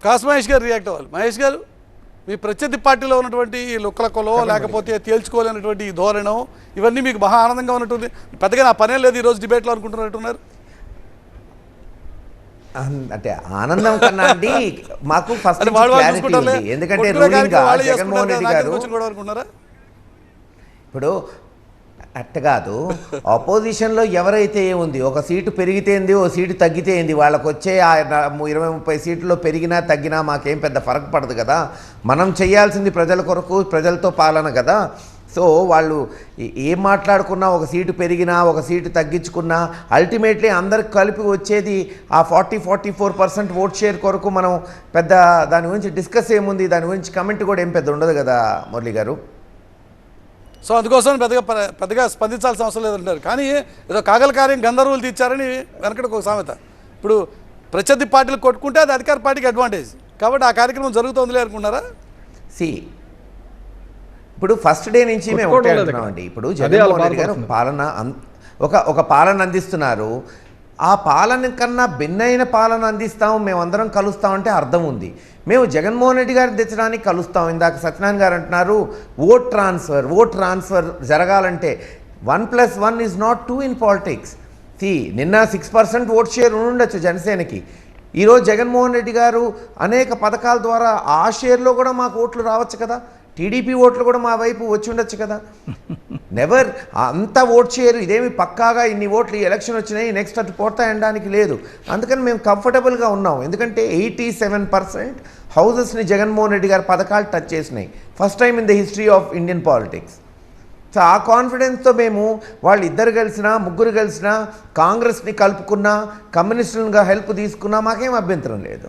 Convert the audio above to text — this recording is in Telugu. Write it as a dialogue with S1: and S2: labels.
S1: కాసు మహేష్ గారు రియాక్ట్ అవ్వాలి. మహేష్ గారు, మీ ప్రత్యర్థి పార్టీలో ఉన్నటువంటి లుక్కలకొలో లేకపోతే తేల్చుకోలేనటువంటి ఈ ధోరణం ఇవన్నీ మీకు మహా ఆనందంగా ఉన్నట్టుంది. పెద్దగా నా పనే లేదు ఈరోజు డిబేట్లో అనుకుంటున్నట్టున్నారు.
S2: అంటే ఆనందం కన్నా అండి మాకు ఫస్ట్ క్లారిటీ ఉంది. ఎందుకంటే రూలింగ్గా జగన్మోహన్ రెడ్డి గారు ఇప్పుడు అట్ట కాదు, ఆపోజిషన్లో ఎవరైతే ఉంది ఒక సీటు పెరిగితే ఏంది ఓ సీటు తగ్గితే ఏంది, వాళ్ళకు వచ్చే 20-30 సీట్లలో పెరిగినా తగ్గినా మాకేం పెద్ద ఫరక్ పడదు కదా. మనం చేయాల్సింది ప్రజల కొరకు ప్రజలతో పాలన కదా. సో వాళ్ళు ఏం మాట్లాడుకున్నా ఒక సీటు పెరిగినా ఒక సీటు తగ్గించుకున్నా అల్టిమేట్లీ అందరికి కలిపి వచ్చేది ఆ 40-44% ఓట్ షేర్ కొరకు. మనం పెద్ద దాని గురించి డిస్కస్ ఏముంది, దాని గురించి కమెంట్ కూడా ఏం పెద్ద ఉండదు కదా మురళి గారు.
S1: సో అందుకోసం పెద్దగా స్పందించాల్సిన అవసరం లేదంటారు. కానీ ఏదో కాగల కార్యం గంధర్వులు తీర్చారని వెనకటికి ఒక సామెత. ఇప్పుడు ప్రత్యర్థి పార్టీలు కొట్టుకుంటే అది అధికార పార్టీకి అడ్వాంటేజ్ కాబట్టి ఆ కార్యక్రమం జరుగుతుందిలే అనుకున్నారా?
S2: ఇప్పుడు ఫస్ట్ డే నుంచి మేము ఒకటే అంటున్నామండి. ఇప్పుడు జగన్మోహన్ రెడ్డి గారు పాలన ఒక పాలన అందిస్తున్నారు. ఆ పాలన కన్నా భిన్నైన పాలన అందిస్తాము, మేమందరం కలుస్తామంటే అర్థం ఉంది. మేము జగన్మోహన్ రెడ్డి గారిని తెచ్చడానికి కలుస్తాం. ఇందాక సత్యనారాయణ గారు అంటున్నారు ఓట్ ట్రాన్స్ఫర్ జరగాలంటే 1+1 ఈజ్ నాట్ 2 ఇన్ పాలిటిక్స్. నిన్న 6% ఓట్ షేర్ ఉండొచ్చు జనసేనకి. ఈరోజు జగన్మోహన్ రెడ్డి గారు అనేక పథకాల ద్వారా ఆ షేర్లో కూడా మాకు ఓట్లు రావచ్చు కదా. టీడీపీ ఓట్లు కూడా మా వైపు వచ్చి ఉండొచ్చు కదా. నెవర్ అంత ఓట్ షేర్ ఇదేమి పక్కాగా ఇన్ని ఓట్లు ఈ ఎలక్షన్ వచ్చినాయి నెక్స్ట్ అటు పోతాయనడానికి లేదు. అందుకని మేము కంఫర్టబుల్గా ఉన్నాం. ఎందుకంటే 87% హౌజెస్ని జగన్మోహన్ రెడ్డి గారి పథకాలు టచ్ చేసినాయి. First time in the history of Indian politics. So ఆ కాన్ఫిడెన్స్తో మేము వాళ్ళు ఇద్దరు కలిసినా ముగ్గురు కలిసినా కాంగ్రెస్ని కలుపుకున్నా కమ్యూనిస్టులుగా హెల్ప్ తీసుకున్నా మాకేం అభ్యంతరం లేదు.